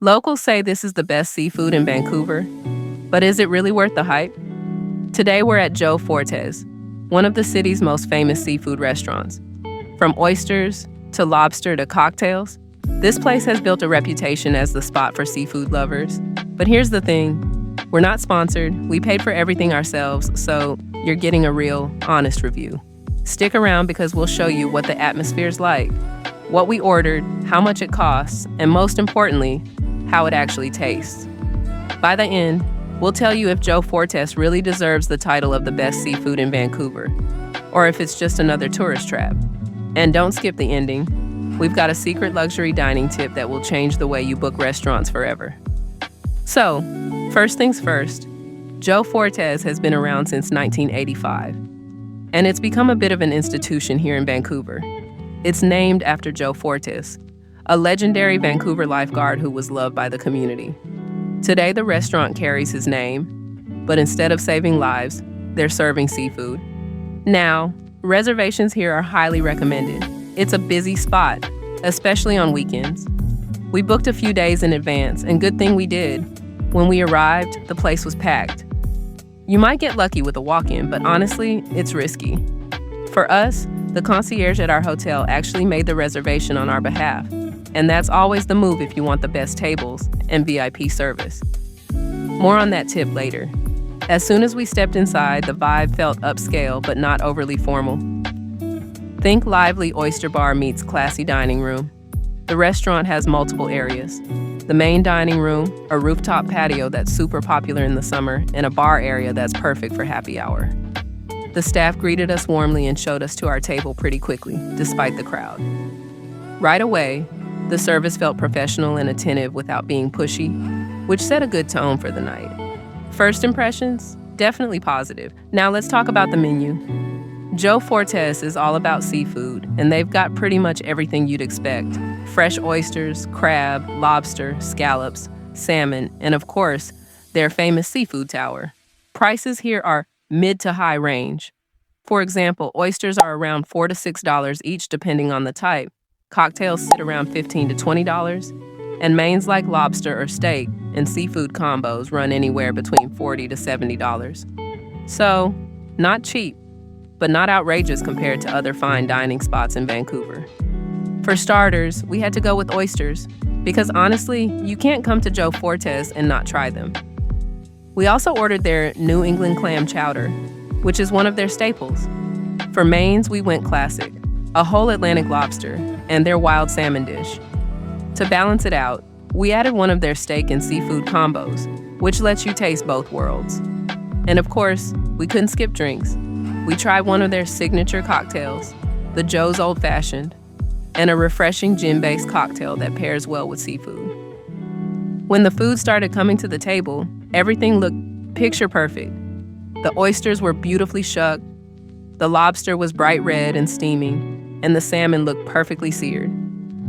Locals say this is the best seafood in Vancouver, but is it really worth the hype? Today we're at Jofortes, one of the city's most famous seafood restaurants. From oysters to lobster to cocktails, this place has built a reputation as the spot for seafood lovers. But here's the thing, we're not sponsored, we paid for everything ourselves, so you're getting a real, honest review. Stick around because we'll show you what the atmosphere's like, what we ordered, how much it costs, and most importantly, how it actually tastes. By the end, we'll tell you if Jofortes really deserves the title of the best seafood in Vancouver, or if it's just another tourist trap. And don't skip the ending. We've got a secret luxury dining tip that will change the way you book restaurants forever. So, first things first, Jofortes has been around since 1985, and it's become a bit of an institution here in Vancouver. It's named after Jofortes, a legendary Vancouver lifeguard who was loved by the community. Today, the restaurant carries his name, but instead of saving lives, they're serving seafood. Now, reservations here are highly recommended. It's a busy spot, especially on weekends. We booked a few days in advance, and good thing we did. When we arrived, the place was packed. You might get lucky with a walk-in, but honestly, it's risky. For us, the concierge at our hotel actually made the reservation on our behalf, and that's always the move if you want the best tables and VIP service. More on that tip later. As soon as we stepped inside, the vibe felt upscale but not overly formal. Think lively oyster bar meets classy dining room. The restaurant has multiple areas. The main dining room, a rooftop patio that's super popular in the summer, and a bar area that's perfect for happy hour. The staff greeted us warmly and showed us to our table pretty quickly, despite the crowd. Right away, the service felt professional and attentive without being pushy, which set a good tone for the night. First impressions? Definitely positive. Now let's talk about the menu. Jofortes is all about seafood, and they've got pretty much everything you'd expect. Fresh oysters, crab, lobster, scallops, salmon, and of course, their famous seafood tower. Prices here are mid to high range. For example, oysters are around $4 to $6 each depending on the type. Cocktails sit around $15 to $20, and mains like lobster or steak and seafood combos run anywhere between $40 to $70. So, not cheap, but not outrageous compared to other fine dining spots in Vancouver. For starters, we had to go with oysters, because honestly, you can't come to Jofortes and not try them. We also ordered their New England clam chowder, which is one of their staples. For mains, we went classic, a whole Atlantic lobster, and their wild salmon dish. To balance it out, we added one of their steak and seafood combos, which lets you taste both worlds. And of course, we couldn't skip drinks. We tried one of their signature cocktails, the Joe's Old Fashioned, and a refreshing gin-based cocktail that pairs well with seafood. When the food started coming to the table, everything looked picture perfect. The oysters were beautifully shucked, the lobster was bright red and steaming, and the salmon looked perfectly seared.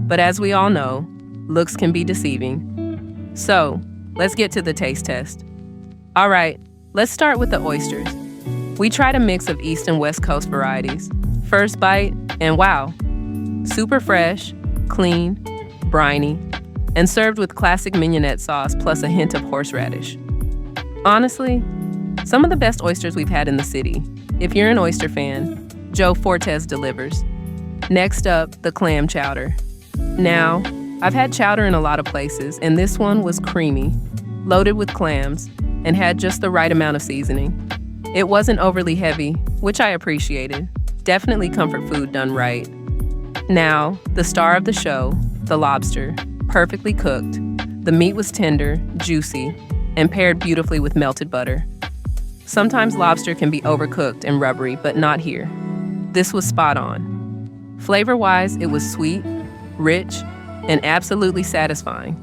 But as we all know, looks can be deceiving. So, let's get to the taste test. All right, let's start with the oysters. We tried a mix of East and West Coast varieties. First bite, and wow, super fresh, clean, briny, and served with classic mignonette sauce plus a hint of horseradish. Honestly, some of the best oysters we've had in the city. If you're an oyster fan, Jofortes delivers. Next up, the clam chowder. Now, I've had chowder in a lot of places, and this one was creamy, loaded with clams, and had just the right amount of seasoning. It wasn't overly heavy, which I appreciated. Definitely comfort food done right. Now, the star of the show, the lobster, perfectly cooked. The meat was tender, juicy, and paired beautifully with melted butter. Sometimes lobster can be overcooked and rubbery, but not here. This was spot on. Flavor-wise, it was sweet, rich, and absolutely satisfying.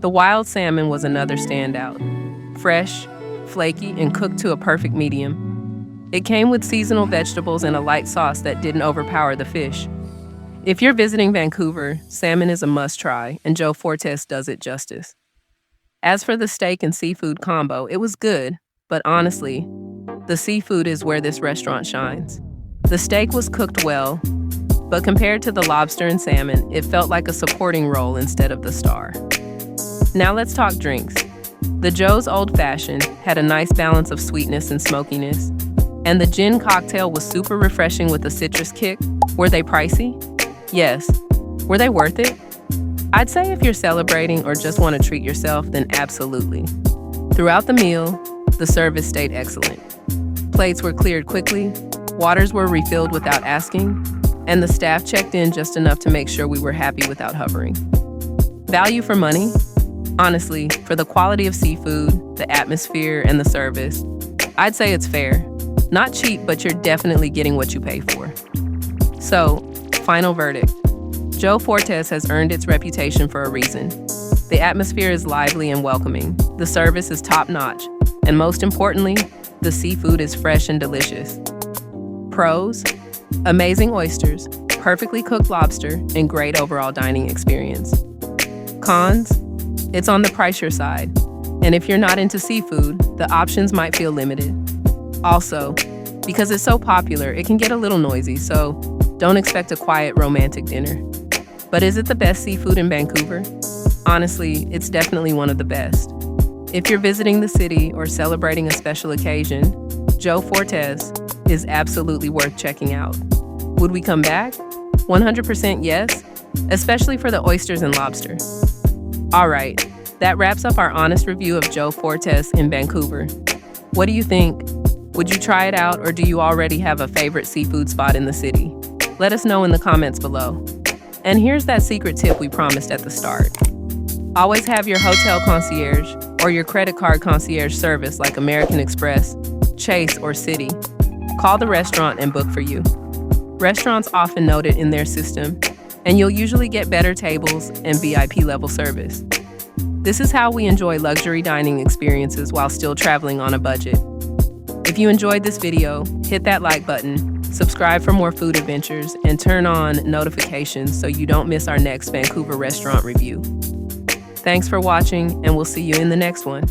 The wild salmon was another standout. Fresh, flaky, and cooked to a perfect medium. It came with seasonal vegetables and a light sauce that didn't overpower the fish. If you're visiting Vancouver, salmon is a must-try, and Jofortes does it justice. As for the steak and seafood combo, it was good, but honestly, the seafood is where this restaurant shines. The steak was cooked well, but compared to the lobster and salmon, it felt like a supporting role instead of the star. Now let's talk drinks. The Joe's Old Fashioned had a nice balance of sweetness and smokiness. And the gin cocktail was super refreshing with a citrus kick. Were they pricey? Yes. Were they worth it? I'd say if you're celebrating or just want to treat yourself, then absolutely. Throughout the meal, the service stayed excellent. Plates were cleared quickly, waters were refilled without asking, and the staff checked in just enough to make sure we were happy without hovering. Value for money? Honestly, for the quality of seafood, the atmosphere, and the service, I'd say it's fair. Not cheap, but you're definitely getting what you pay for. So, final verdict. Jofortes has earned its reputation for a reason. The atmosphere is lively and welcoming, the service is top-notch, and most importantly, the seafood is fresh and delicious. Pros: amazing oysters, perfectly cooked lobster, and great overall dining experience. Cons: it's on the pricier side, and if you're not into seafood, the options might feel limited. Also, because it's so popular, it can get a little noisy, so don't expect a quiet, romantic dinner. But is it the best seafood in Vancouver? Honestly, it's definitely one of the best. If you're visiting the city or celebrating a special occasion, Jofortes is absolutely worth checking out. Would we come back? 100% yes, especially for the oysters and lobster. All right, that wraps up our honest review of Jofortes in Vancouver. What do you think? Would you try it out, or do you already have a favorite seafood spot in the city? Let us know in the comments below. And here's that secret tip we promised at the start. Always have your hotel concierge or your credit card concierge service like American Express, Chase, or Citi. Call the restaurant and book for you. Restaurants often note it in their system, and you'll usually get better tables and VIP level service. This is how we enjoy luxury dining experiences while still traveling on a budget. If you enjoyed this video, hit that like button, subscribe for more food adventures, and turn on notifications so you don't miss our next Vancouver restaurant review. Thanks for watching, and we'll see you in the next one.